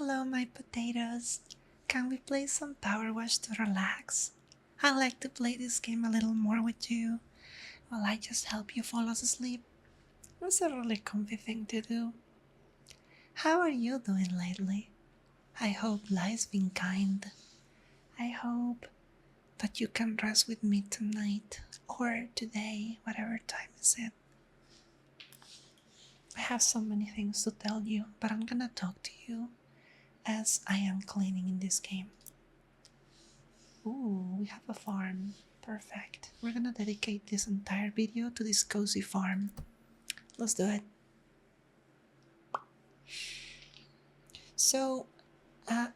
Hello, my potatoes. Can we play some PowerWash to relax? I like to play this game a little more with you while I just help you fall asleep. It's a really comfy thing to do. How are you doing lately? I hope life's been kind. I hope that you can rest with me tonight or today, whatever time is it. I have so many things to tell you, but I'm gonna talk to you as I am cleaning in this game. Ooh, we have a farm. Perfect. We're gonna dedicate this entire video to this cozy farm. Let's do it. So,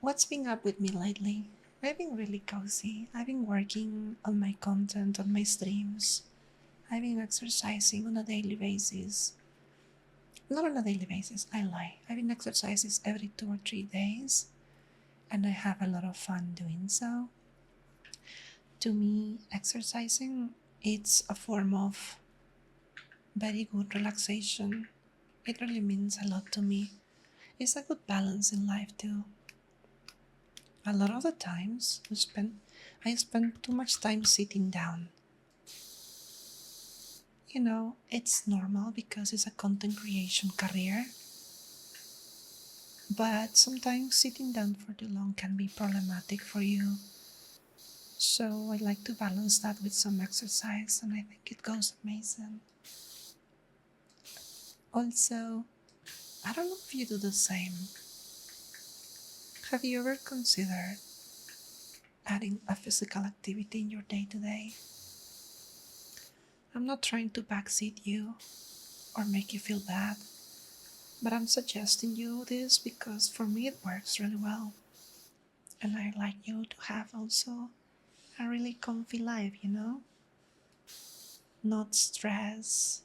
what's been up with me lately? I've been really cozy. I've been working on my content, on my streams. I've been exercising on a daily basis. Not on a daily basis, I lie. I've been exercising every 2 or 3 days, and I have a lot of fun doing so. To me, exercising, it's a form of very good relaxation. It really means a lot to me. It's a good balance in life too. A lot of the times I spend too much time sitting down. You know, it's normal because it's a content creation career. But sometimes sitting down for too long can be problematic for you. So I like to balance that with some exercise, and I think it goes amazing. Also, I don't know if you do the same. Have you ever considered adding a physical activity in your day-to-day? I'm not trying to backseat you or make you feel bad, but I'm suggesting you this because for me it works really well. And I'd like you to have also a really comfy life, you know? Not stress.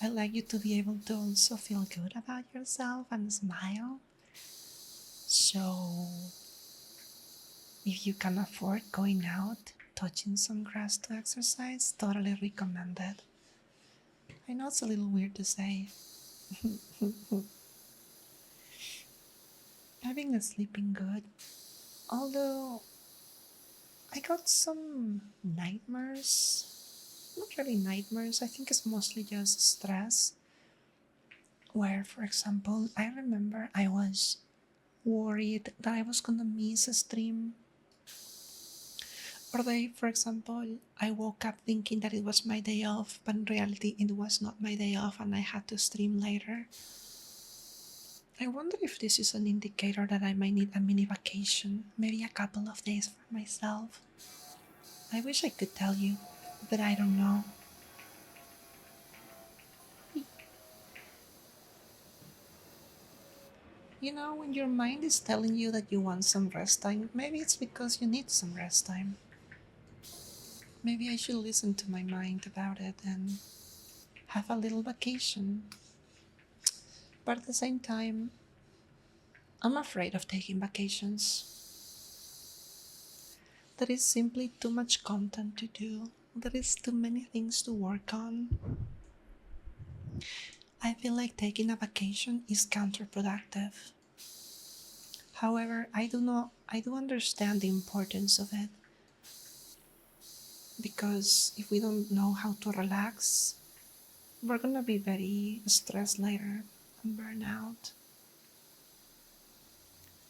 I'd like you to be able to also feel good about yourself and smile. So, if you can afford going out, touching some grass to exercise, totally recommend it. I know it's a little weird to say. I've been sleeping good, although I got some nightmares. Not really nightmares, I think it's mostly just stress. Where, for example, I remember I was worried that I was gonna miss a stream. Or for example, I woke up thinking that it was my day off, but in reality it was not my day off and I had to stream later. I wonder if this is an indicator that I might need a mini vacation, maybe a couple of days for myself. I wish I could tell you, but I don't know. You know, when your mind is telling you that you want some rest time, maybe it's because you need some rest time. Maybe I should listen to my mind about it and have a little vacation. But at the same time, I'm afraid of taking vacations. There is simply too much content to do. There is too many things to work on. I feel like taking a vacation is counterproductive. However, I do understand the importance of it. Because if we don't know how to relax, we're gonna be very stressed later and burn out.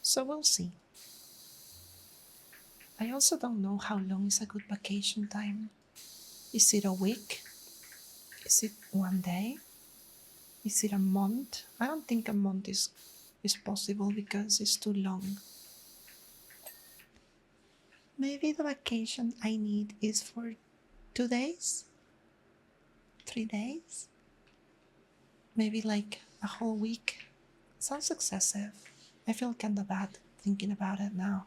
So we'll see. I also don't know how long is a good vacation time. Is it a week? Is it 1 day? Is it a month? I don't think a month is possible because it's too long. Maybe the vacation I need is for 2 days? 3 days? Maybe like a whole week? Sounds excessive. I feel kinda bad thinking about it now.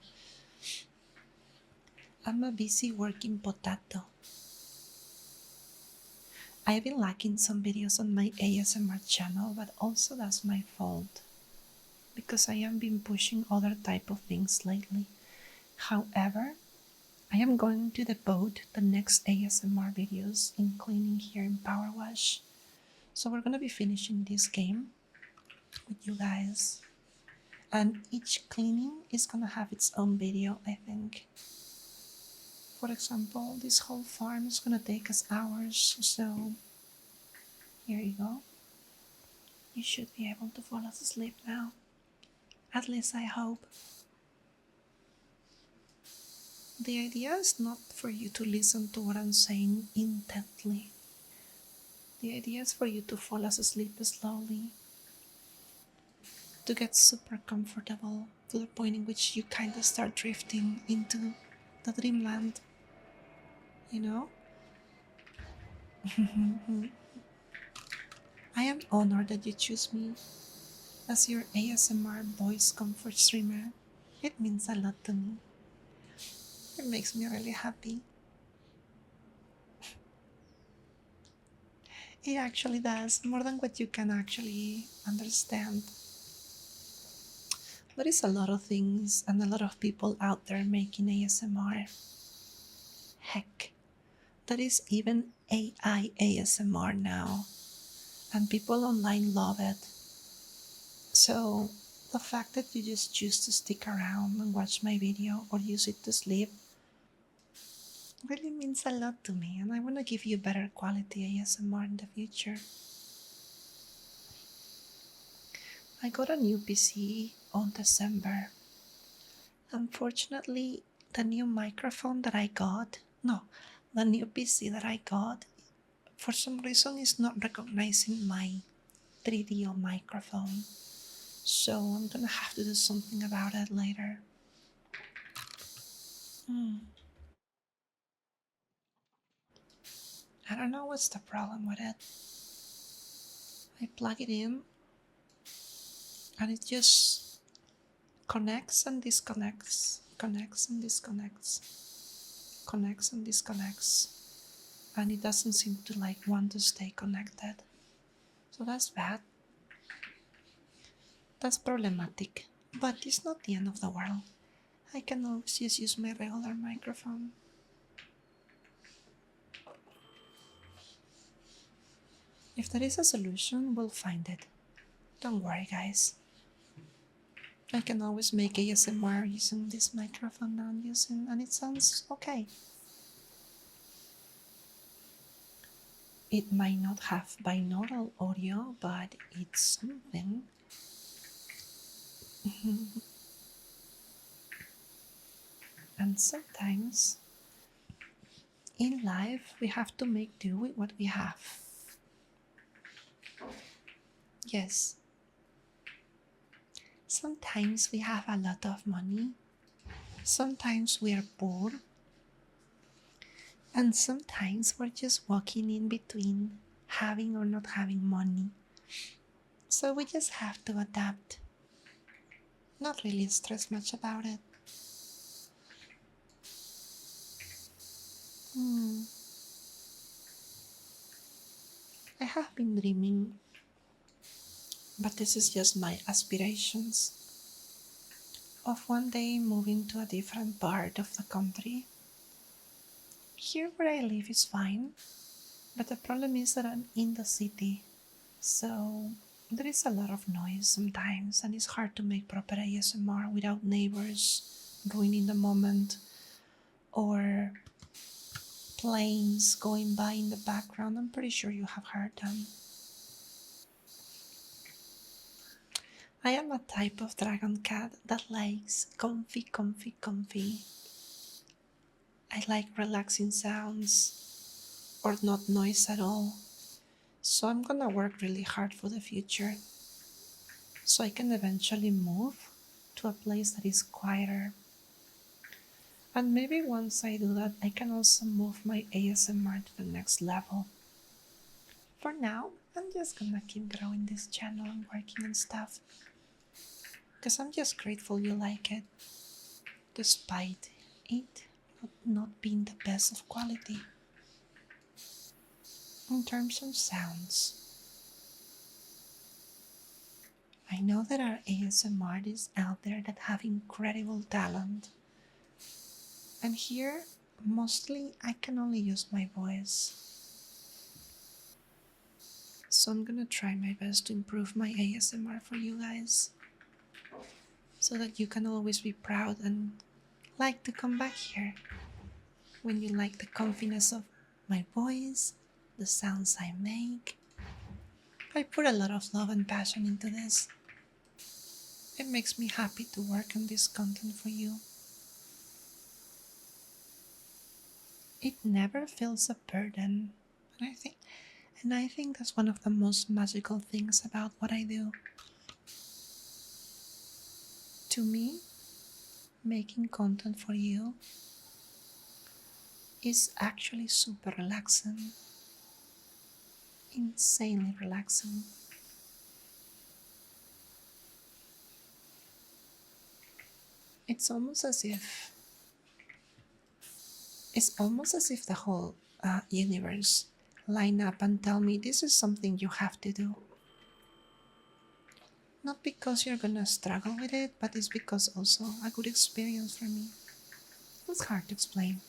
I'm a busy working potato. I've been lacking some videos on my ASMR channel, but also that's my fault. Because I have been pushing other type of things lately. However, I am going to devote the next ASMR videos in cleaning here in PowerWash. So we're gonna be finishing this game with you guys. And each cleaning is gonna have its own video, I think. For example, this whole farm is gonna take us hours, so here you go. You should be able to fall asleep now. At least I hope. The idea is not for you to listen to what I'm saying intently. The idea is for you to fall asleep slowly, to get super comfortable to the point in which you kind of start drifting into the dreamland, you know? I am honored that you choose me as your ASMR voice comfort streamer. It means a lot to me. It makes me really happy. It actually does, more than what you can actually understand. There is a lot of things and a lot of people out there making ASMR. Heck, there is even AI ASMR now, and people online love it. So, the fact that you just choose to stick around and watch my video or use it to sleep really means a lot to me, and I want to give you better quality ASMR in the future. I got a new PC on December. Unfortunately, the new microphone that I got, no, the new PC that I got, for some reason is not recognizing my 3D microphone. So I'm gonna have to do something about it later. I don't know what's the problem with it. I plug it in and it just connects and disconnects, connects and disconnects, connects and disconnects, and it doesn't seem to like want to stay connected. So that's bad. That's problematic, but it's not the end of the world. I can always just use my regular microphone. If there is a solution, we'll find it. Don't worry, guys. I can always make ASMR using this microphone that I'm using, and it sounds okay. It might not have binaural audio, but it's something. And sometimes in life we have to make do with what we have. Yes. Sometimes we have a lot of money. Sometimes we are poor. And sometimes we're just walking in between having or not having money. So we just have to adapt. Not really stress much about it. I have been dreaming, but this is just my aspirations, of one day moving to a different part of the country. Here where I live is fine, but the problem is that I'm in the city, so there is a lot of noise sometimes, and it's hard to make proper ASMR without neighbors ruining the moment or planes going by in the background. I'm pretty sure you have heard them. I am a type of dragon cat that likes comfy, comfy, comfy. I like relaxing sounds or not noise at all. So I'm gonna work really hard for the future so I can eventually move to a place that is quieter. And maybe once I do that, I can also move my ASMR to the next level. For now, I'm just gonna keep growing this channel and working on stuff, because I'm just grateful you like it, despite it not being the best of quality. In terms of sounds, I know there are ASMR artists out there that have incredible talent, and here, mostly I can only use my voice. So I'm gonna try my best to improve my ASMR for you guys. so that you can always be proud and like to come back here when you like the confidence of my voice, the sounds I make. I put a lot of love and passion into this. It makes me happy to work on this content for you. It never feels a burden, and I think that's one of the most magical things about what I do. To me, making content for you is actually super relaxing, insanely relaxing. It's almost as if the whole universe line up and tell me this is something you have to do. Not because you're gonna struggle with it, but it's because also a good experience for me. It's hard to explain.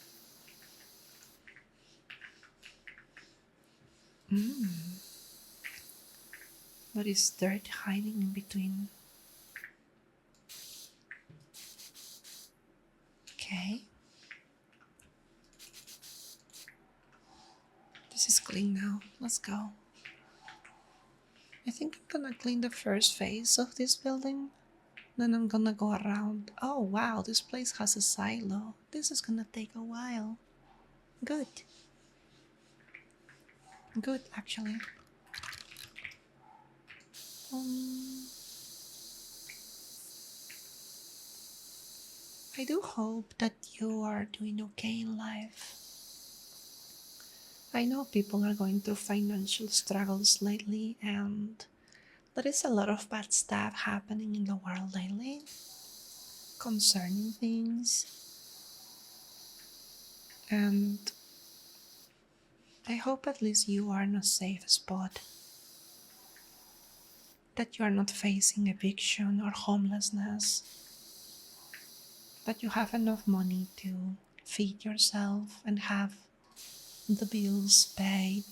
What is dirt hiding in between? Okay. This is clean now. Let's go. I think I'm gonna clean the first phase of this building. Then I'm gonna go around. Oh wow, this place has a silo. This is gonna take a while. Good. Good, actually. I do hope that you are doing okay in life. I know people are going through financial struggles lately, and there is a lot of bad stuff happening in the world lately concerning things. And I hope at least you are in a safe spot. That you are not facing eviction or homelessness. That you have enough money to feed yourself and have the bills paid.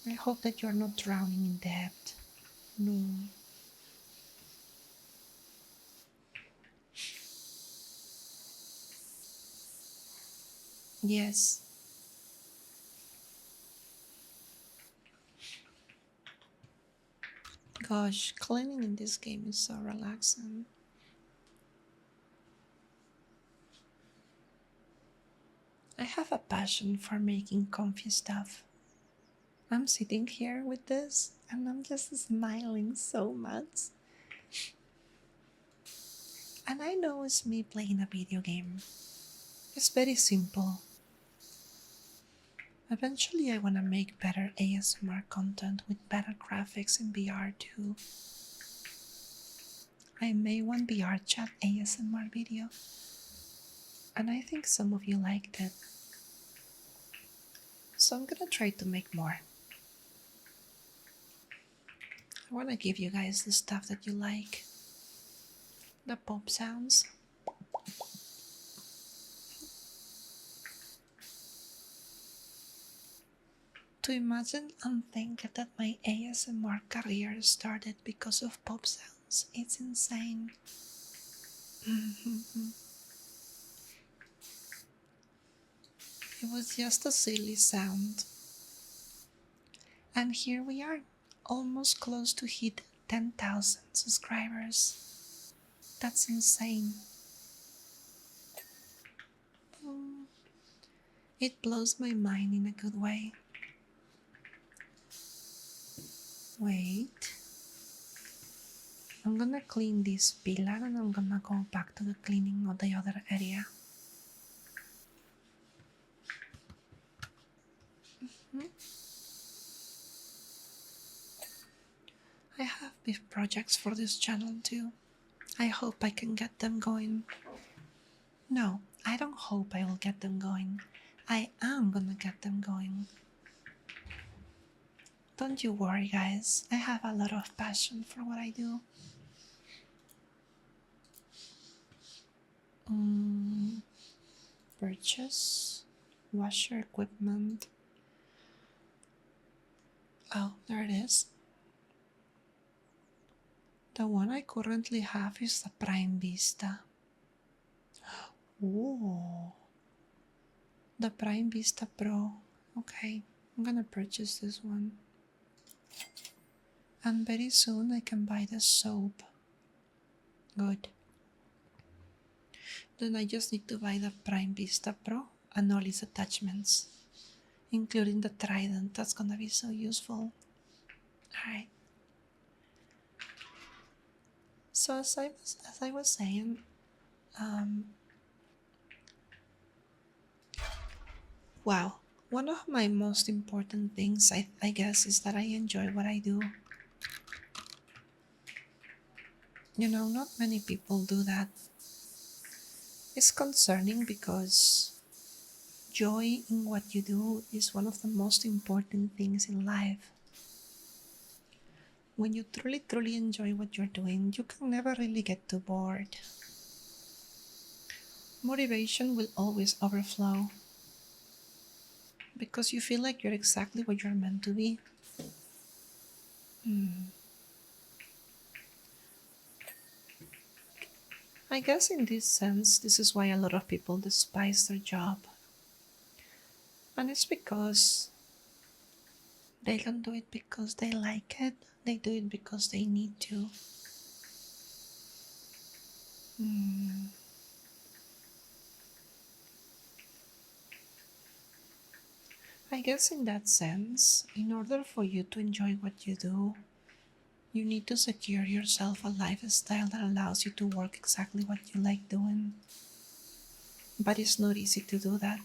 I hope that you're not drowning in debt. No. Yes. Gosh, cleaning in this game is so relaxing. I have a passion for making comfy stuff. I'm sitting here with this and I'm just smiling so much. And I know it's me playing a video game. It's very simple. Eventually I want to make better ASMR content with better graphics in VR too. I made one VR chat ASMR video. And I think some of you liked it. So I'm gonna try to make more. I wanna give you guys the stuff that you like. The pop sounds. To imagine and think that my ASMR career started because of pop sounds, it's insane. It was just a silly sound. And here we are, almost close to hit 10,000 subscribers. That's insane. It blows my mind in a good way. Wait. I'm gonna clean this pillar and I'm gonna go back to the cleaning of the other area. I have big projects for this channel too. I hope I can get them going. No, I don't hope I will get them going. I am gonna get them going. Don't you worry, guys. I have a lot of passion for what I do. Purchase washer equipment. Oh, there it is. The one I currently have is the Prime Vista. Ooh, the Prime Vista Pro. Okay, I'm gonna purchase this one. And very soon I can buy the soap. Good. Then I just need to buy the Prime Vista Pro and all its attachments, including the trident. That's gonna be so useful. Alright. So as I was saying, wow, one of my most important things I guess is that I enjoy what I do. You know, not many people do that. It's concerning because joy in what you do is one of the most important things in life. When you truly enjoy what you're doing, you can never really get too bored. Motivation will always overflow because you feel like you're exactly what you're meant to be. I guess in this sense, this is why a lot of people despise their job. And it's because they don't do it because they like it, they do it because they need to. I guess in that sense, in order for you to enjoy what you do, you need to secure yourself a lifestyle that allows you to work exactly what you like doing. But it's not easy to do that.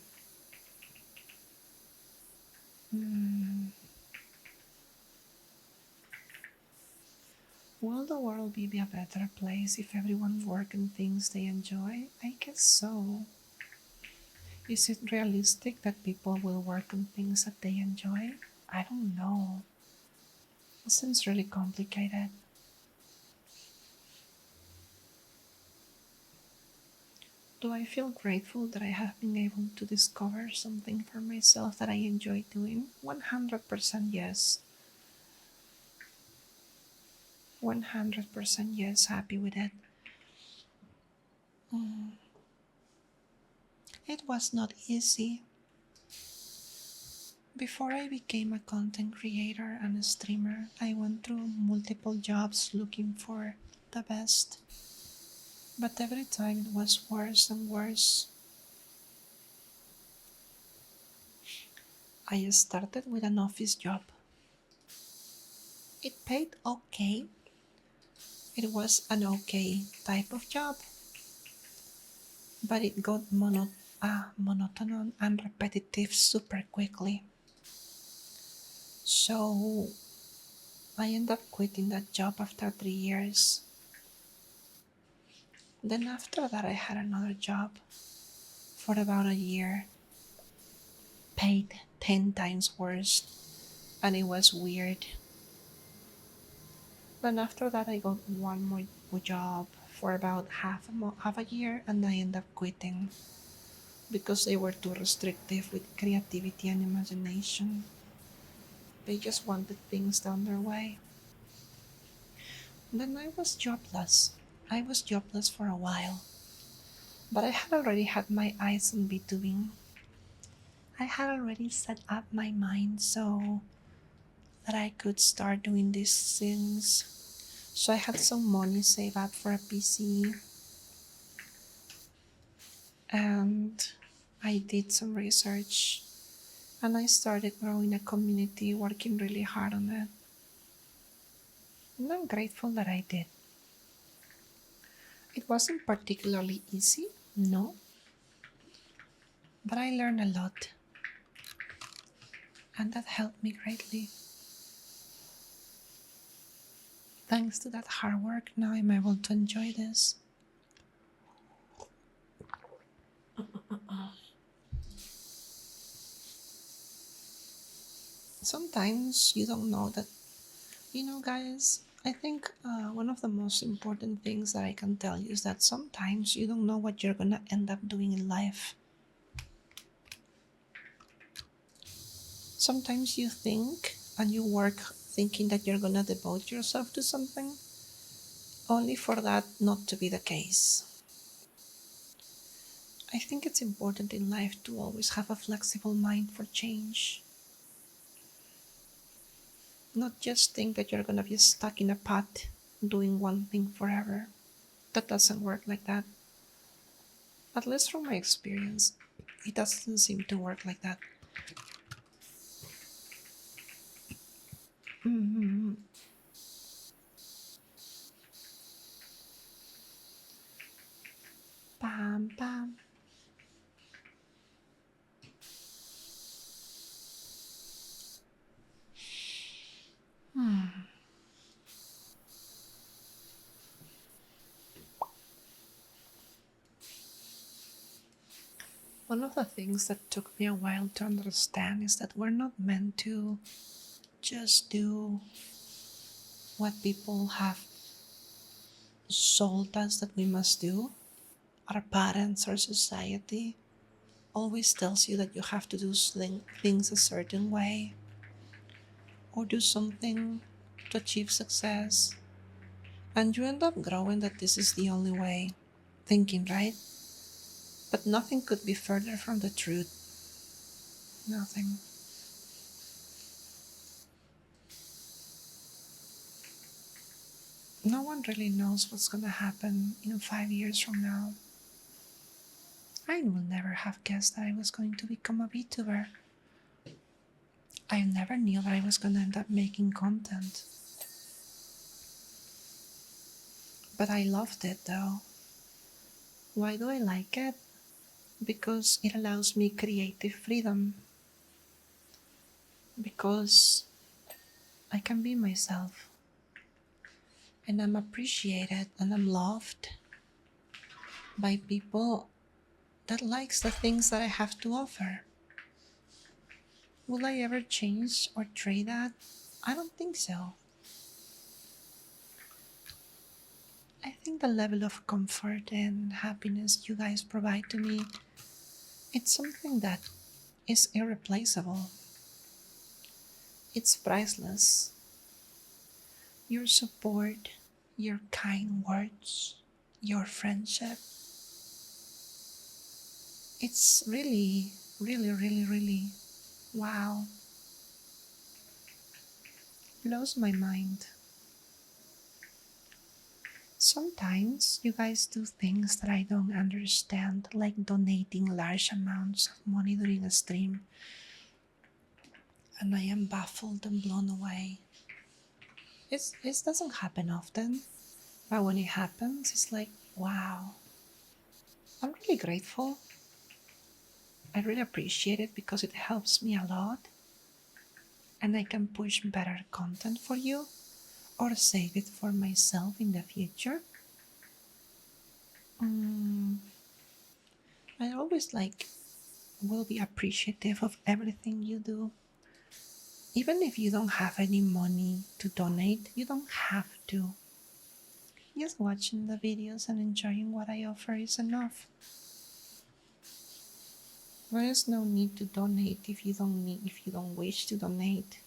Will the world be a better place if everyone works in things they enjoy? I guess so. Is it realistic that people will work on things that they enjoy? I don't know. It seems really complicated. Do I feel grateful that I have been able to discover something for myself that I enjoy doing? 100% yes. 100% yes, happy with it. It was not easy. Before I became a content creator and a streamer, I went through multiple jobs looking for the best. But every time it was worse and worse. I started with an office job. It paid okay. It was an okay type of job. But it got monotonous and repetitive super quickly. So I ended up quitting that job after 3 years. Then after that I had another job for about a year, paid 10 times worse, and it was weird. Then after that I got one more job for about half a year, and I ended up quitting because they were too restrictive with creativity and imagination. They just wanted things done their way. Then I was jobless. I was jobless for a while. But I had already had my eyes on B2B. I had already set up my mind so that I could start doing these things. So I had some money saved up for a PC. And I did some research. And I started growing a community, working really hard on it. And I'm grateful that I did. It wasn't particularly easy, no. But I learned a lot. And that helped me greatly. Thanks to that hard work, now I'm able to enjoy this. Sometimes you don't know that, guys, I think one of the most important things that I can tell you is that sometimes you don't know what you're gonna end up doing in life. Sometimes you think and you work thinking that you're gonna devote yourself to something, only for that not to be the case. I think it's important in life to always have a flexible mind for change. Not just think that you're gonna be stuck in a pot doing one thing forever. That doesn't work like that. At least from my experience, it doesn't seem to work like that. Mm-hmm. Bam, bam. Hmm. One of the things that took me a while to understand is that we're not meant to just do what people have sold us that we must do. Our parents or society always tells you that you have to do things a certain way or do something to achieve success. And you end up growing that this is the only way, thinking, right? But nothing could be further from the truth. Nothing. No one really knows what's going to happen in 5 years from now. I would never have guessed that I was going to become a VTuber. I never knew that I was going to end up making content. But I loved it though. Why do I like it? Because it allows me creative freedom. Because I can be myself. And I'm appreciated and I'm loved by people that likes the things that I have to offer. Will I ever change or trade that? I don't think so. I think the level of comfort and happiness you guys provide to me, it's something that is irreplaceable. It's priceless. Your support, your kind words, your friendship. It's really, really, really, really, wow. Blows my mind. Sometimes you guys do things that I don't understand, like donating large amounts of money during a stream, and I am baffled and blown away. It doesn't happen often, but when it happens, it's like, wow. I'm really grateful. I really appreciate it because it helps me a lot, and I can push better content for you or save it for myself in the future. Mm, I always will be appreciative of everything you do. Even if you don't have any money to donate, you don't have to. Just watching the videos and enjoying what I offer is enough. There is no need to donate if you don't wish to donate.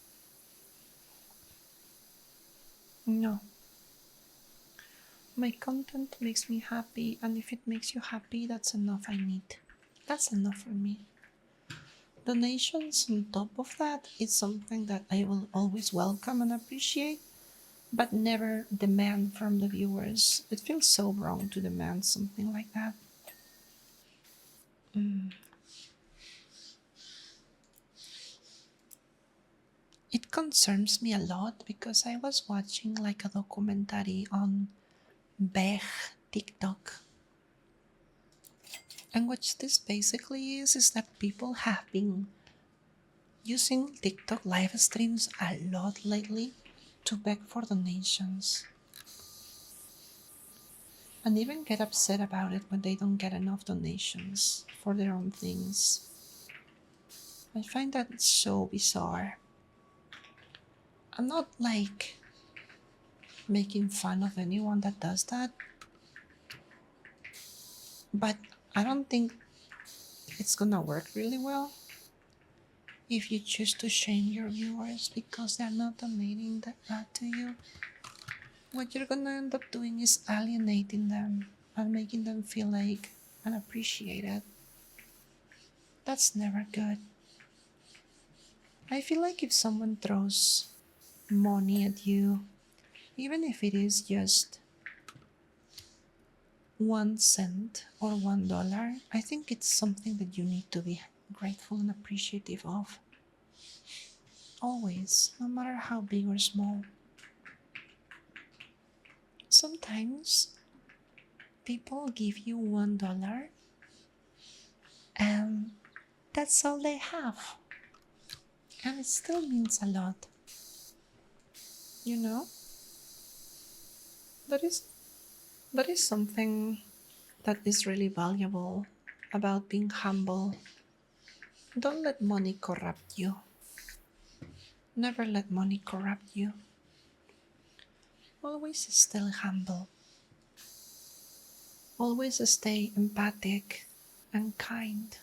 No. My content makes me happy, and if it makes you happy, that's enough I need. That's enough for me. Donations on top of that is something that I will always welcome and appreciate, but never demand from the viewers. It feels so wrong to demand something like that. Mm. It concerns me a lot because I was watching like a documentary on Bech TikTok. And what this basically is that people have been using TikTok live streams a lot lately to beg for donations. And even get upset about it when they don't get enough donations for their own things. I find that so bizarre. I'm not making fun of anyone that does that, but I don't think it's gonna work really well if you choose to shame your viewers because they're not donating that to you. what you're gonna end up doing is alienating them and making them feel like unappreciated. That's never good. I feel like if someone throws money at you, even if it is just 1 cent or $1, I think it's something that you need to be grateful and appreciative of. Always, no matter how big or small. Sometimes people give you $1 and that's all they have. And it still means a lot. You know? That is that is something that is really valuable about being humble. Don't let money corrupt you. Never let money corrupt you. Always stay humble. Always stay empathic and kind.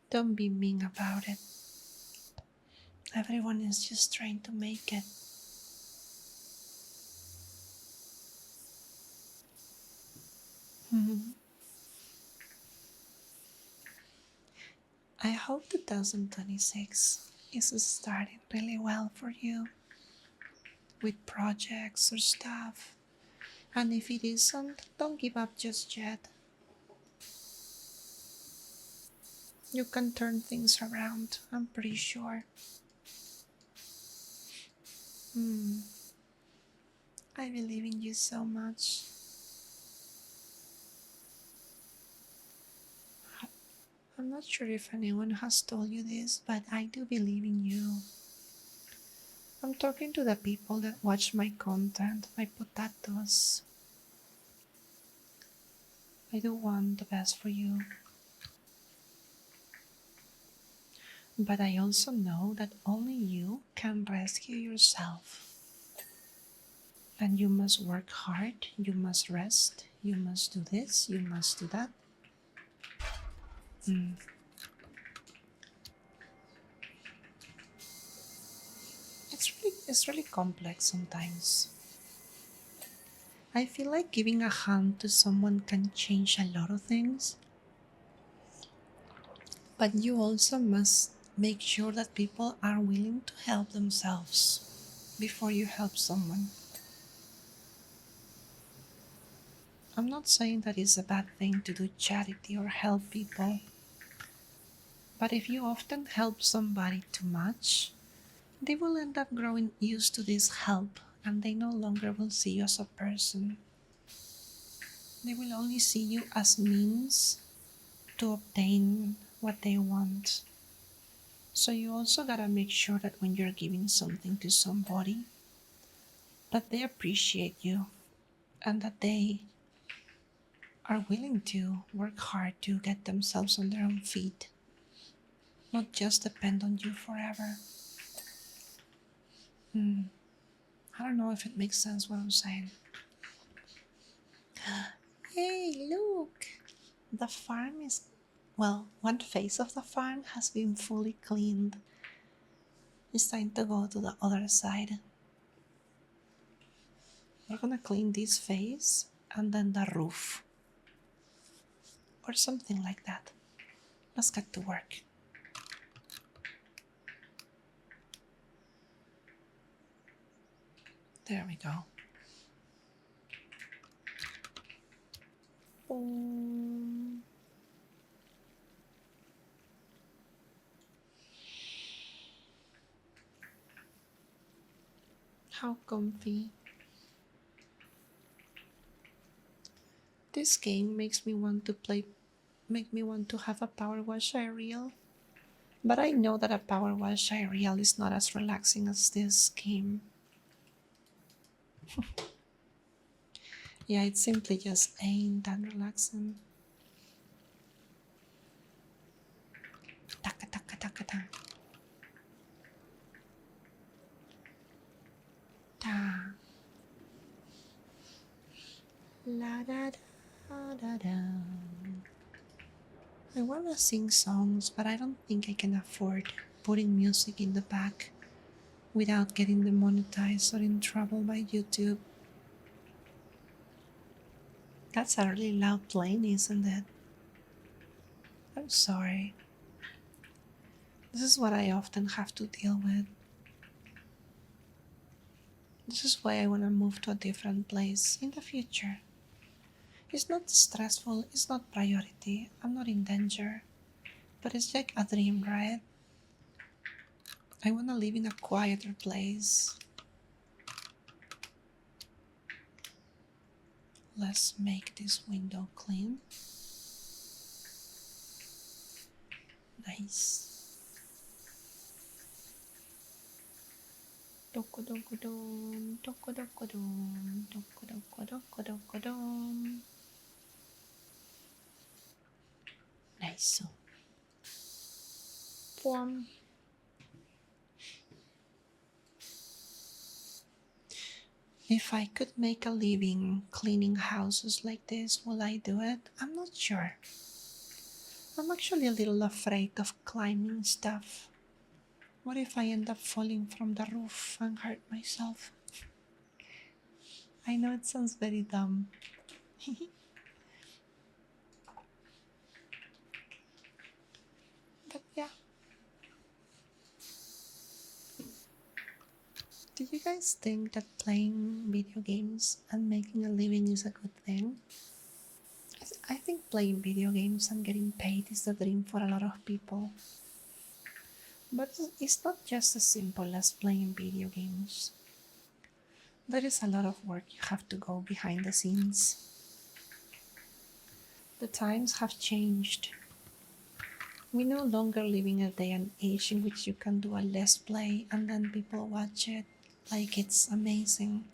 Don't be mean about it. Everyone is just trying to make it. Mhm. I hope 2026 is starting really well for you with projects or stuff. And if it isn't, don't give up just yet. You can turn things around, I'm pretty sure. Hmm. I believe in you so much. I'm not sure if anyone has told you this, but I do believe in you. I'm talking to the people that watch my content, my potatoes. I do want the best for you. But I also know that only you can rescue yourself. And you must work hard, you must rest, you must do this, you must do that. Mm. It's really complex sometimes. I feel like giving a hand to someone can change a lot of things, but you also must make sure that people are willing to help themselves before you help someone. I'm not saying that it's a bad thing to do charity or help people, but if you often help somebody too much, they will end up growing used to this help and they no longer will see you as a person. They will only see you as means to obtain what they want. So you also gotta make sure that when you're giving something to somebody, that they appreciate you and that they are willing to work hard to get themselves on their own feet, not just depend on you forever. I don't know if it makes sense what I'm saying. Hey, look! The farm is, well, one face of the farm has been fully cleaned. It's time to go to the other side. We're gonna clean this face and then the roof. Or something like that. Let's get to work. There we go. Boom. How comfy. This game makes me want to have a PowerWash reel. But I know that a PowerWash reel is not as relaxing as this game. Yeah, it simply just ain't that relaxing. Taka taka taka ta. Ta. La da da da da. I wanna sing songs, but I don't think I can afford putting music in the back without getting demonetized or in trouble by YouTube. That's a really loud plane, isn't it? I'm sorry. This is what I often have to deal with. This is why I want to move to a different place in the future. It's not stressful, it's not priority, I'm not in danger. But it's like a dream, right? I want to live in a quieter place. Let's make this window clean. Nice. Dokodokadon, dokodokadon, dokodokadokadokadon. Nice. Form. If I could make a living cleaning houses like this, will I do it? I'm not sure. I'm actually a little afraid of climbing stuff. What if I end up falling from the roof and hurt myself? I know it sounds very dumb. But yeah. Do you guys think that playing video games and making a living is a good thing? I think playing video games and getting paid is the dream for a lot of people. But it's not just as simple as playing video games. There is a lot of work you have to go behind the scenes. The times have changed. We no longer live in a day and age in which you can do a let's play and then people watch it like it's amazing.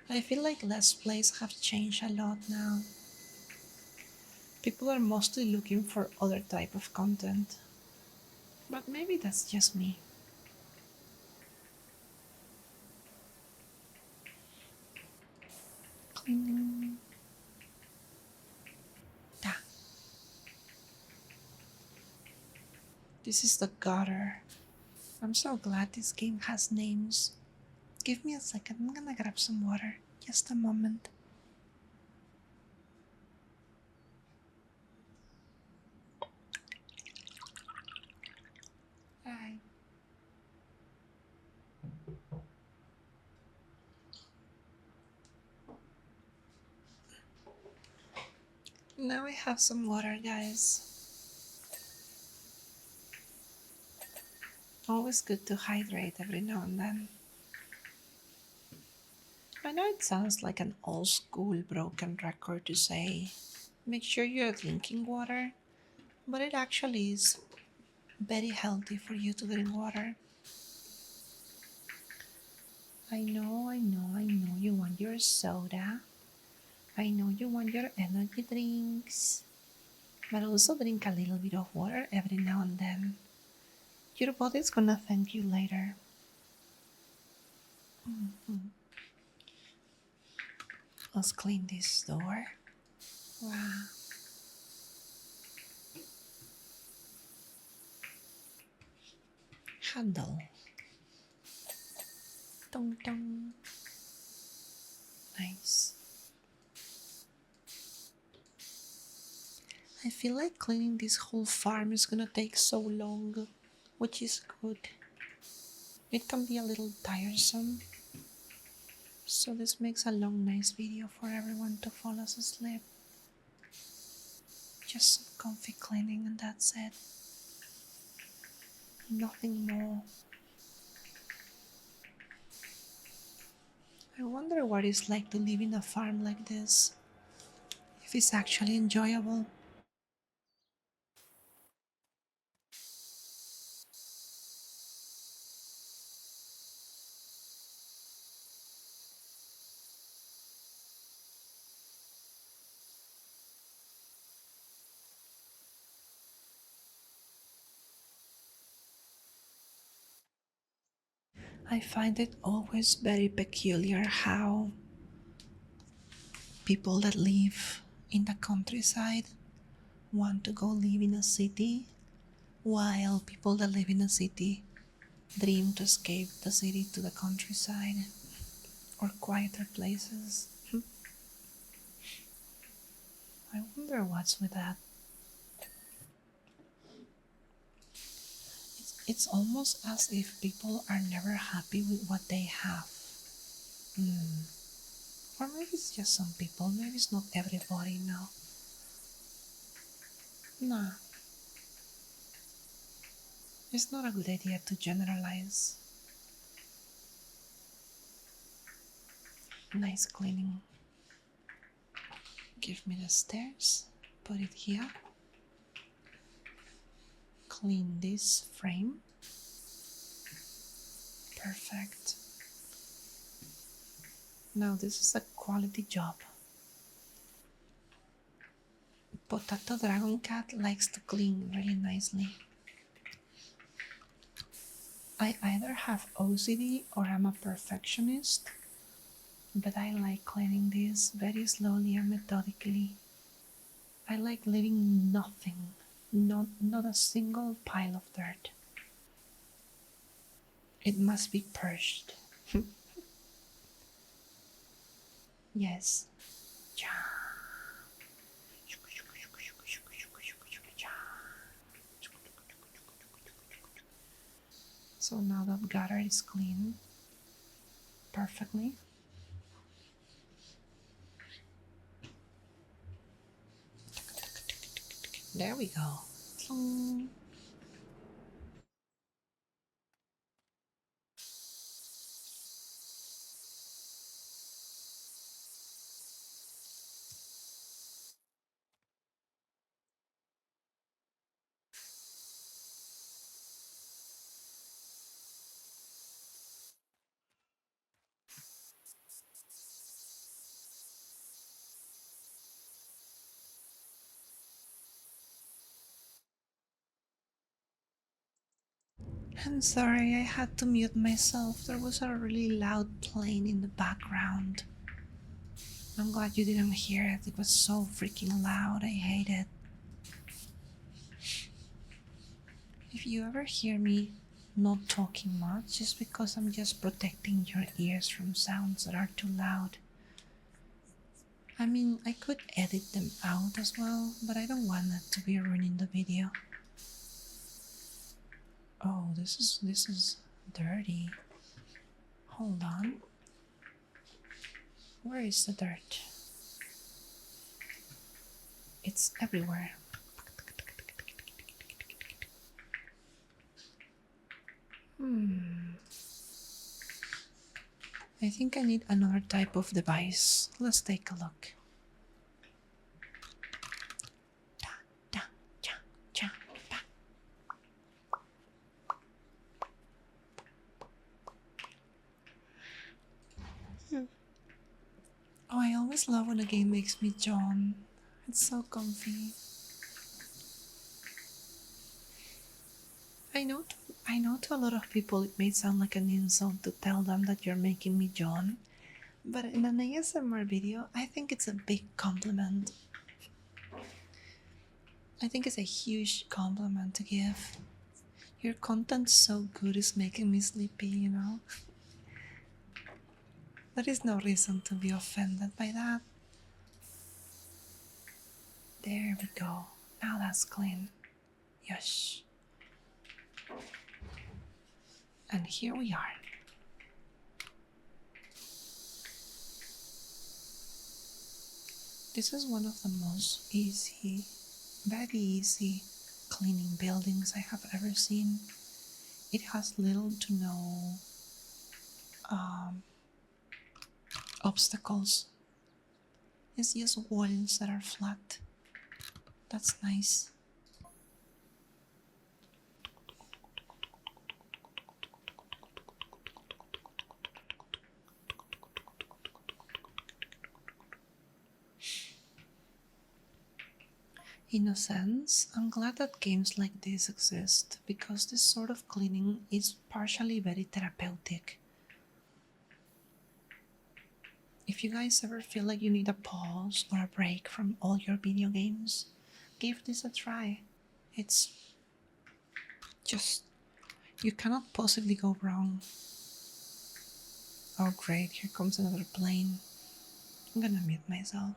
I feel like let's plays have changed a lot now. People are mostly looking for other type of content. But maybe that's just me. Cleaning. Da. This is the gutter. I'm so glad this game has names. Give me a second, I'm gonna grab some water. Just a moment. Hi. Now we have some water, guys. Always good to hydrate every now and then. I know it sounds like an old school broken record to say, make sure you're drinking water, but it actually is very healthy for you to drink water. I know you want your soda. I know you want your energy drinks, but also drink a little bit of water every now and then. Your body's gonna thank you later. Mhm. Let's clean this door. Wow. Handle. Dong dong. Nice. I feel like cleaning this whole farm is gonna take so long, which is good. It can be a little tiresome, so this makes a long, nice video for everyone to fall asleep. Just some comfy cleaning and that's it. Nothing more. I wonder what it's like to live in a farm like this. If it's actually enjoyable. I find it always very peculiar how people that live in the countryside want to go live in a city, while people that live in a city dream to escape the city to the countryside or quieter places. I wonder what's with that. It's almost as if people are never happy with what they have. Or maybe it's just some people, maybe it's not everybody, no. Nah, it's not a good idea to generalize. Nice cleaning. Give me the stairs, put it here. Clean this frame. Perfect. Now this is a quality job. Potato Dragon Cat likes to clean really nicely. I either have OCD or I'm a perfectionist, but I like cleaning this very slowly and methodically. I like leaving nothing, not a single pile of dirt. It must be purged. Yes. So now that gutter is clean perfectly. There we go. I'm sorry, I had to mute myself. There was a really loud plane in the background. I'm glad you didn't hear it. It was so freaking loud. I hate it. If you ever hear me not talking much, it's because I'm just protecting your ears from sounds that are too loud. I mean, I could edit them out as well, but I don't want that to be ruining the video. Oh, this is dirty. Hold on. Where is the dirt? It's everywhere. I think I need another type of device. Let's take a look. Oh, I always love when a game makes me yawn. It's so comfy. I know to a lot of people it may sound like an insult to tell them that you're making me yawn, but in an ASMR video, I think it's a big compliment. I think it's a huge compliment to give. Your content's so good, it's making me sleepy, you know? There is no reason to be offended by that. There we go. Now that's clean. Yes. And here we are. This is one of the most easy, very easy cleaning buildings I have ever seen. It has little to no obstacles. It's just walls that are flat. That's nice. In a sense, I'm glad that games like this exist because this sort of cleaning is partially very therapeutic. If you guys ever feel like you need a pause or a break from all your video games, give this a try. It's just You cannot possibly go wrong. Oh great, here comes another plane. I'm gonna mute myself.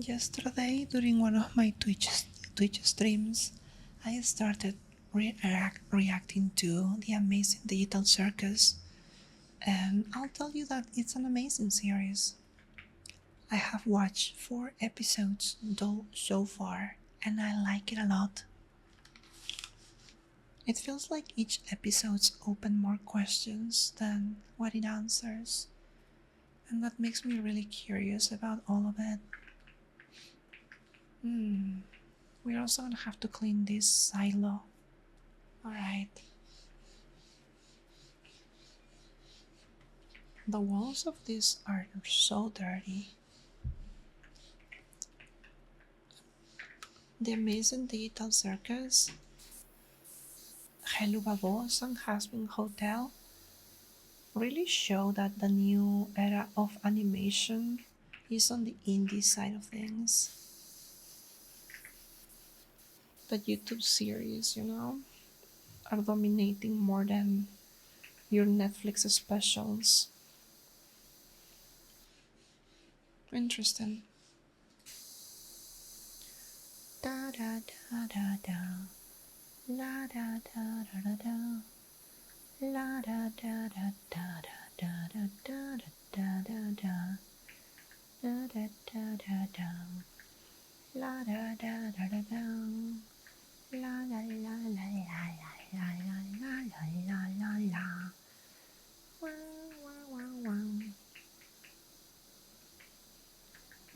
Yesterday, during one of my Twitch streams, I started reacting to the amazing digital circus, and I'll tell you that it's an amazing series. I have watched 4 episodes though so far, and I like it a lot. It feels like each episode's open more questions than what it answers, and that makes me really curious about all of it. We're also gonna have to clean this silo. Alright. The walls of this are so dirty. The amazing digital circus, Helubavos and Hasbin Hotel really show that the new era of animation is on the indie side of things. The YouTube series, are dominating more than your Netflix specials. Interesting. Da da da da da. La da da da da da. La da da da da da da da da da da. Da da da da da. La da da da da da. La la la la la la la la la la la. Wow wow wow wow.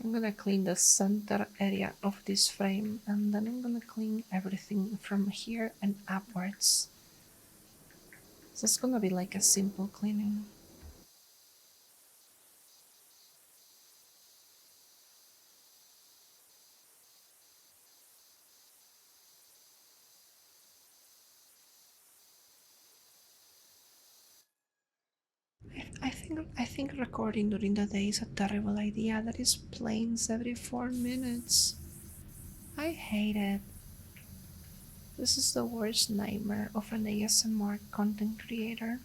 I'm gonna clean the center area of this frame, and then I'm gonna clean everything from here and upwards. So it's gonna be like a simple cleaning. I think recording during the day is a terrible idea. That is planes every 4 minutes. I hate it. This is the worst nightmare of an ASMR content creator.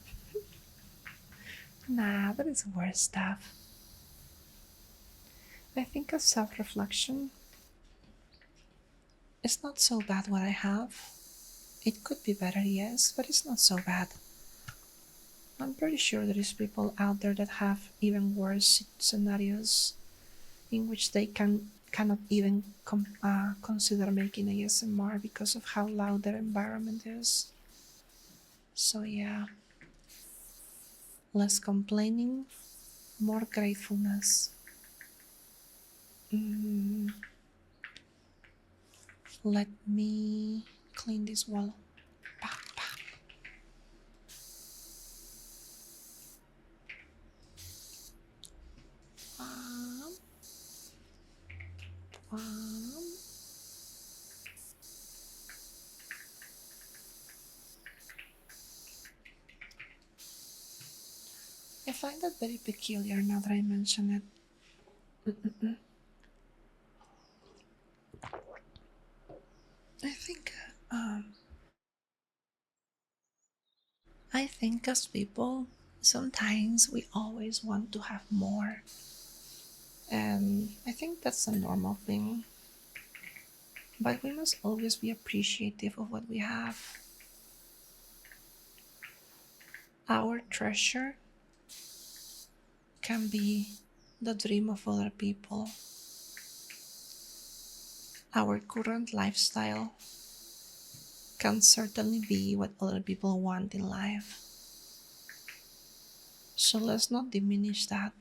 Nah, that is worse stuff. I think a self-reflection is not so bad what I have. It could be better, yes, but it's not so bad. I'm pretty sure there is people out there that have even worse scenarios in which they cannot even consider making ASMR because of how loud their environment is. So yeah, less complaining, more gratefulness. Let me clean this wall. Bah, bah. Um, um. I find that very peculiar now that I mention it. I think, I think as people, sometimes we always want to have more, and I think that's a normal thing. But we must always be appreciative of what we have. Our treasure can be the dream of other people. Our current lifestyle can certainly be what other people want in life. So let's not diminish that.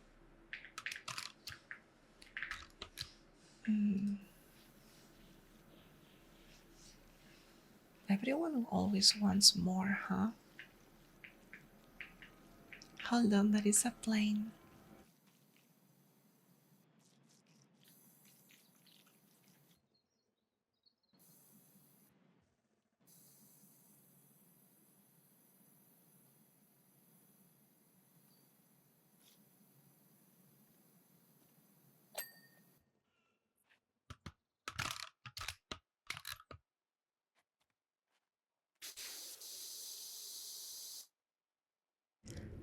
Everyone always wants more, huh? Hold on, that is a plane.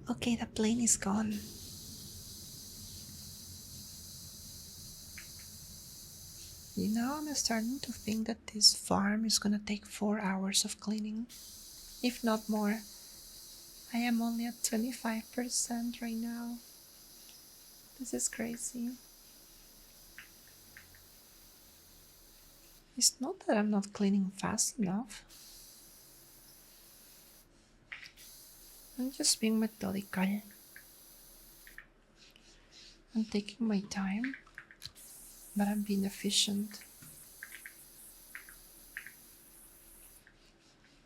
Okay, the plane is gone. You know, I'm starting to think that this farm is gonna take 4 hours of cleaning, if not more. I am only at 25% right now. This is crazy. It's not that I'm not cleaning fast enough. I'm just being methodical. I'm taking my time, but I'm being efficient.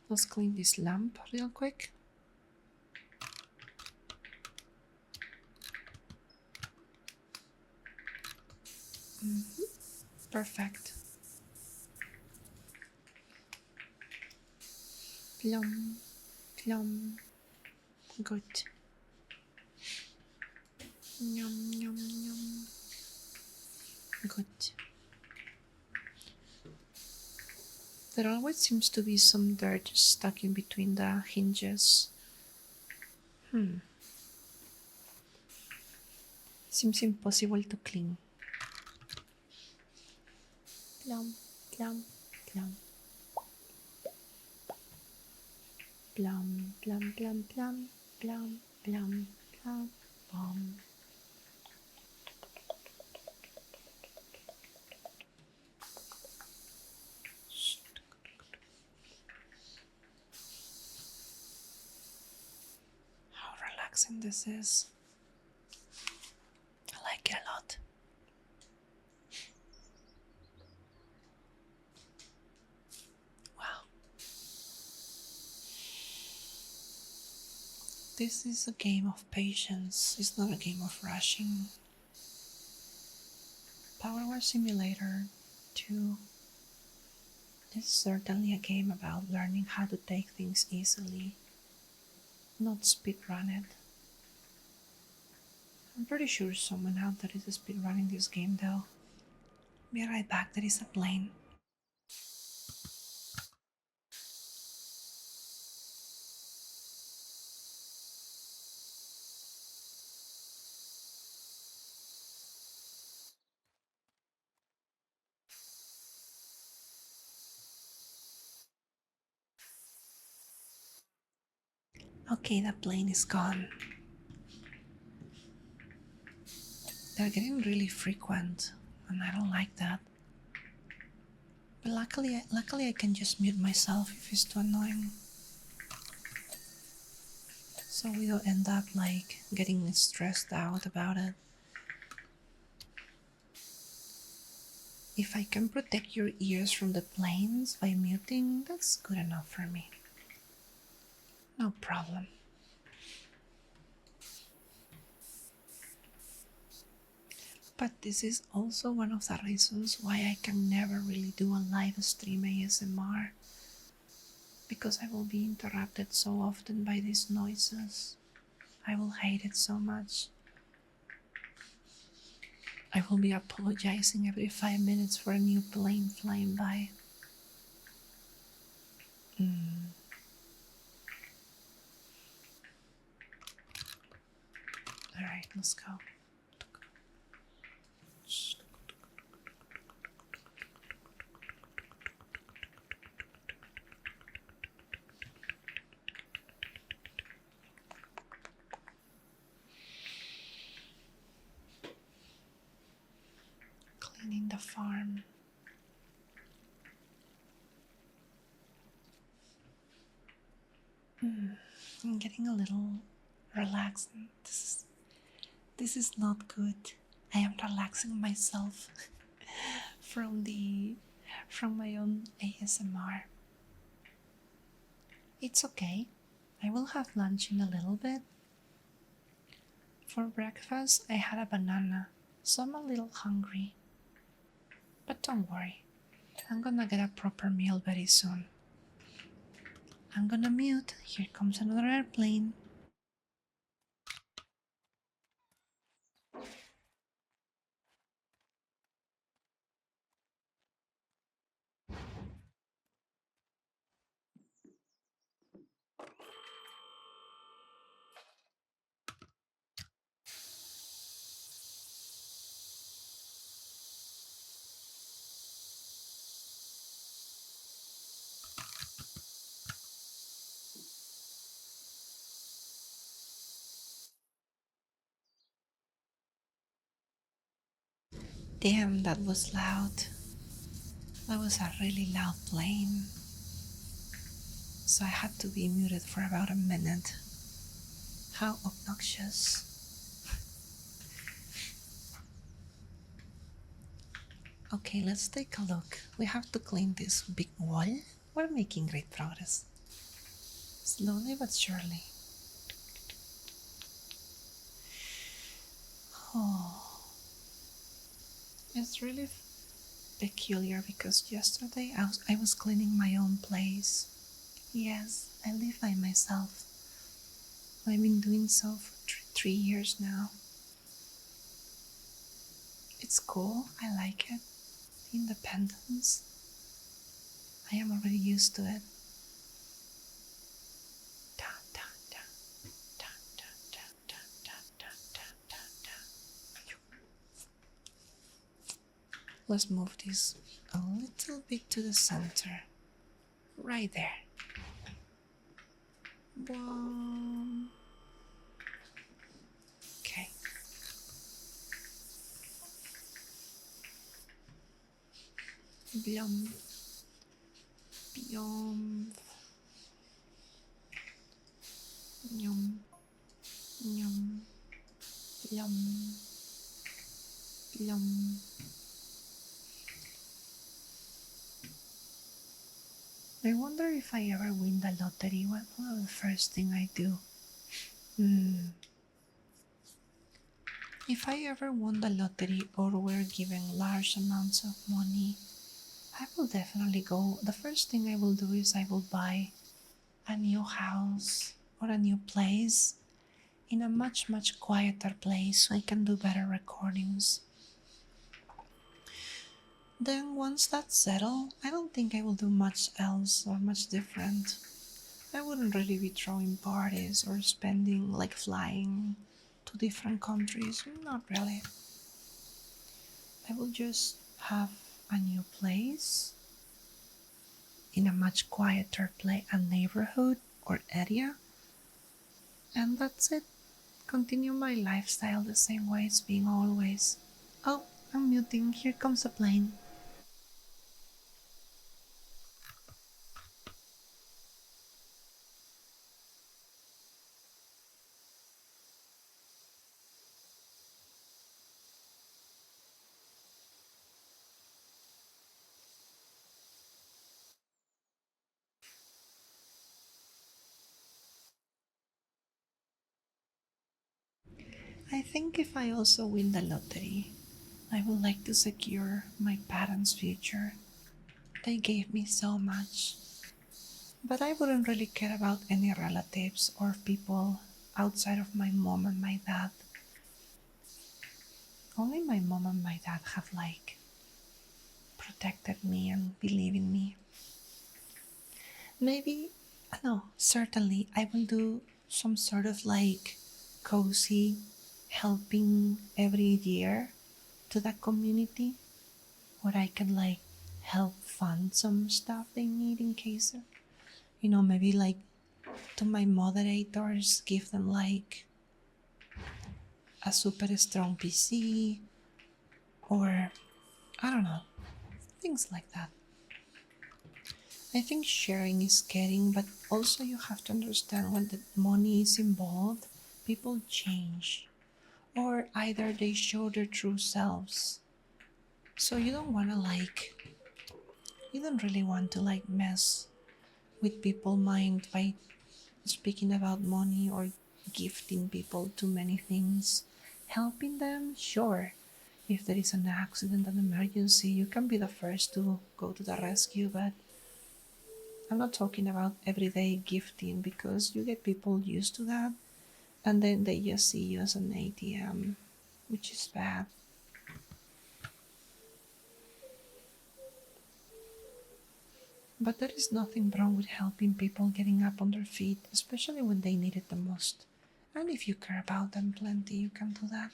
Let's clean this lamp real quick. Perfect. Plum, plum. Good. Yum, yum, yum. Good. There always seems to be some dirt stuck in between the hinges. Seems impossible to clean. Plum, plum, plum. Plum, plum, plum, plum, plum, plum, plum, plum. How relaxing this is. I like it a lot. Wow. This is a game of patience. It's not a game of rushing. PowerWash Simulator 2 is certainly a game about learning how to take things easily, not speedrun it. I'm pretty sure someone out there is speedrunning this game though. Be right back, there is a plane. Okay, the plane is gone. They're getting really frequent, and I don't like that. But luckily I can just mute myself if it's too annoying. So we don't end up like getting stressed out about it. If I can protect your ears from the planes by muting, that's good enough for me. No problem. But this is also one of the reasons why I can never really do a live stream ASMR, because I will be interrupted so often by these noises. I will hate it so much. I will be apologizing every 5 minutes for a new plane flying by. Alright, let's go. Cleaning the farm. I'm getting a little relaxed. This is not good. I am relaxing myself from my own ASMR. It's okay. I will have lunch in a little bit. For breakfast, I had a banana, so I'm a little hungry. But don't worry, I'm gonna get a proper meal very soon. I'm gonna mute. Here comes another airplane. Damn, that was loud. That was a really loud plane. So I had to be muted for about a minute. How obnoxious. Okay, let's take a look. We have to clean this big wall. We're making great progress. Slowly but surely. Oh, it's really peculiar because yesterday I was cleaning my own place. Yes, I live by myself. I've been doing so for 3 years now. It's cool, I like it. Independence. I am already used to it. Let's move this a little bit to the center. Right there. Boom. Okay. Blum. Yum. Yum. Yum. Yum. Yum. I wonder if I ever win the lottery. What will be the first thing I do? If I ever won the lottery or were given large amounts of money, I will definitely go. The first thing I will do is I will buy a new house or a new place in a much, much quieter place so I can do better recordings. Then once that's settled, I don't think I will do much else or much different. I wouldn't really be throwing parties or spending like flying to different countries. Not really. I will just have a new place in a much quieter place, a neighborhood or area, and that's it. Continue my lifestyle the same way it's been always. Oh, I'm muting. Here comes a plane. I think if I also win the lottery, I would like to secure my parents' future. They gave me so much. But I wouldn't really care about any relatives or people outside of my mom and my dad. Only my mom and my dad have like protected me and believe in me. Maybe, no, certainly I will do some sort of like cozy helping every year to that community where I can like help fund some stuff they need in case of, maybe like to my moderators, give them like a super strong PC or I don't know, things like that. I think sharing is caring, but also you have to understand when the money is involved, people change or either they show their true selves. So you don't want to like, you don't really want to mess with people's mind by speaking about money or gifting people too many things. Helping them, sure. If there is an accident, an emergency, you can be the first to go to the rescue, but I'm not talking about everyday gifting because you get people used to that and then they just see you as an ATM, which is bad. But there is nothing wrong with helping people getting up on their feet, especially when they need it the most. And if you care about them plenty, you can do that.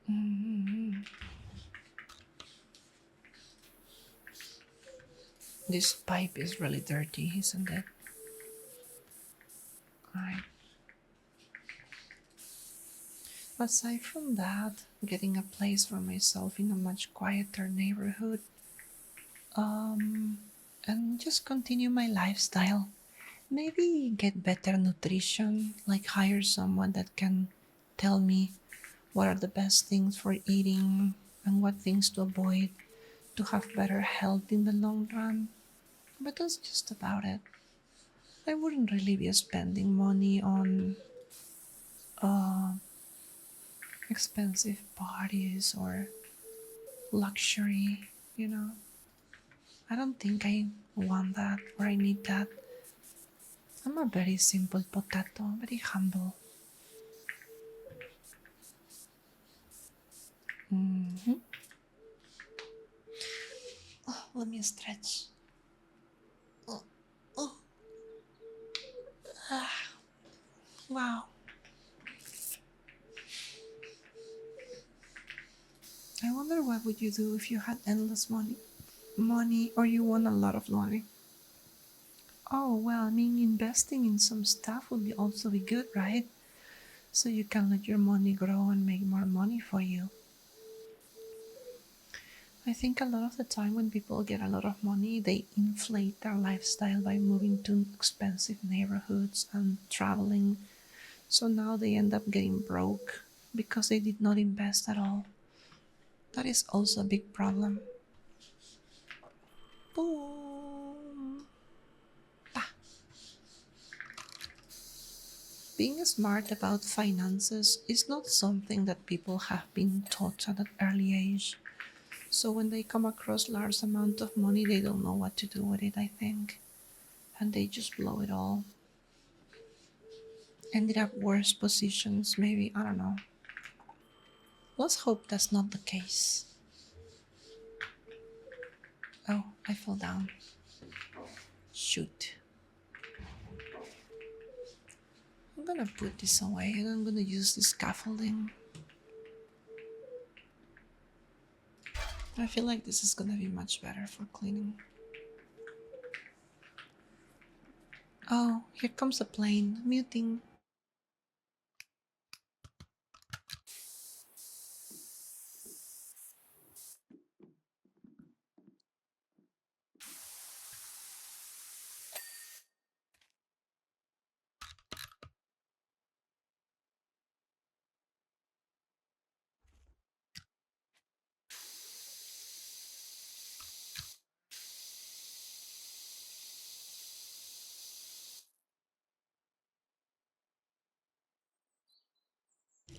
Mm-hmm. This pipe is really dirty, isn't it? Right. Aside from that, getting a place for myself in a much quieter neighborhood, um, and just continue my lifestyle. Maybe get better nutrition, like hire someone that can tell me what are the best things for eating and what things to avoid to have better health in the long run. But that's just about it. I wouldn't really be spending money on uh, expensive parties or luxury, you know. I don't think I want that or I need that. I'm a very simple potato, very humble. Hmm. Oh, let me stretch. Oh, oh, ah, wow. I wonder what would you do if you had endless money or you won a lot of money. Oh well, I mean investing in some stuff would be also be good, right? So you can let your money grow and make more money for you. I think a lot of the time when people get a lot of money, they inflate their lifestyle by moving to expensive neighborhoods and traveling. So now they end up getting broke because they did not invest at all. That is also a big problem. Boom. Ah. Being smart about finances is not something that people have been taught at an early age. So when they come across large amount of money, they don't know what to do with it, I think. And they just blow it all. Ended up worse positions, maybe, I don't know. Let's hope that's not the case. Oh, I fell down. Shoot. I'm gonna put this away and I'm gonna use the scaffolding. I feel like this is gonna be much better for cleaning. Oh, here comes a plane. Muting.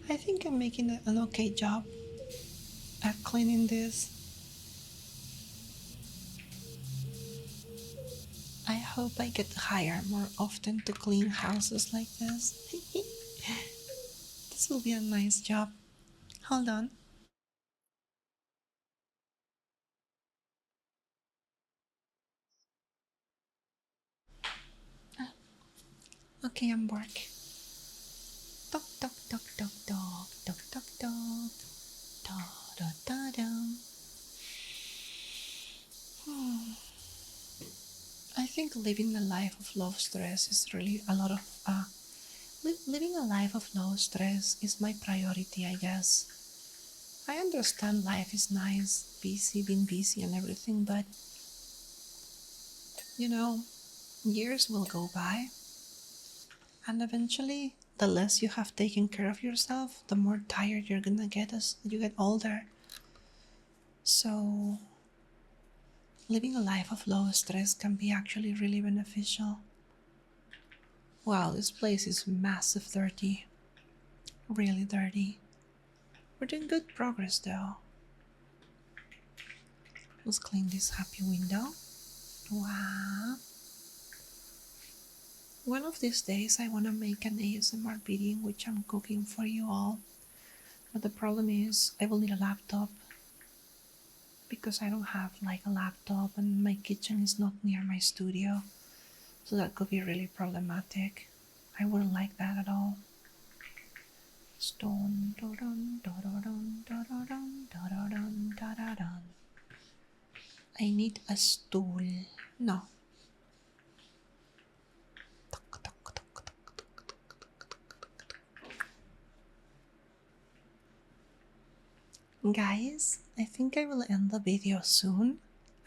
I think I'm making an okay job at cleaning this. I hope I get hired more often to clean houses like this. This will be a nice job. Hold on. Okay, I'm back. Toc toc toc toc toc toc toc toc. Da da da da. I think living a life of low stress is really a lot of living a life of low stress is my priority, I guess. I understand life is nice, busy, being busy and everything, but you know, years will go by, and eventually, the less you have taken care of yourself, the more tired you're gonna get as you get older. So, living a life of low stress can be actually really beneficial. Wow, this place is massive dirty. Really dirty. We're doing good progress though. Let's clean this happy window. Wow. One of these days I want to make an ASMR video in which I'm cooking for you all. But the problem is I will need a laptop because I don't have like a laptop and my kitchen is not near my studio. So that could be really problematic. I wouldn't like that at all. Stone, dun, dun, dun, dun, dun, dun, dun, dun, dun, dun. I need a stool. No. Guys, I think I will end the video soon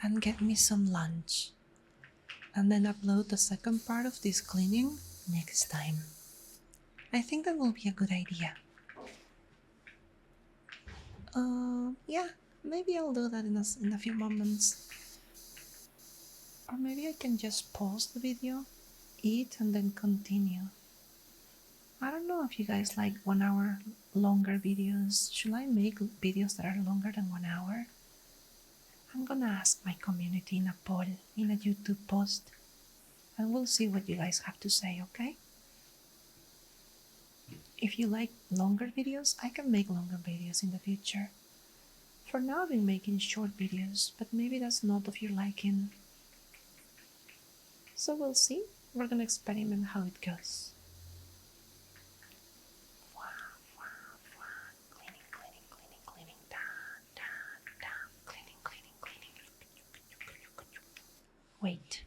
and get me some lunch. And then upload the second part of this cleaning next time. I think that will be a good idea. Yeah, maybe I'll do that in a few moments. Or maybe I can just pause the video, eat, and then continue. I don't know if you guys like 1 hour longer videos. Should I make videos that are longer than 1 hour? I'm gonna ask my community in a poll, in a YouTube post, and we'll see what you guys have to say, okay? If you like longer videos, I can make longer videos in the future. For now, I've been making short videos, but maybe that's not of your liking. So we'll see. We're gonna experiment how it goes. Cleaning, cleaning, cleaning, cleaning. Down, down, down. Cleaning, cleaning, cleaning. Wait.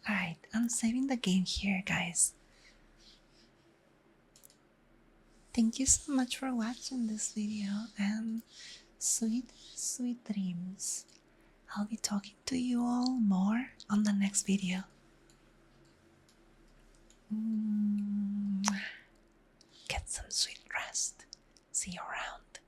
Alright, I'm saving the game here, guys. Thank you so much for watching this video and sweet, sweet dreams. I'll be talking to you all more on the next video. Get some sweet rest. See you around.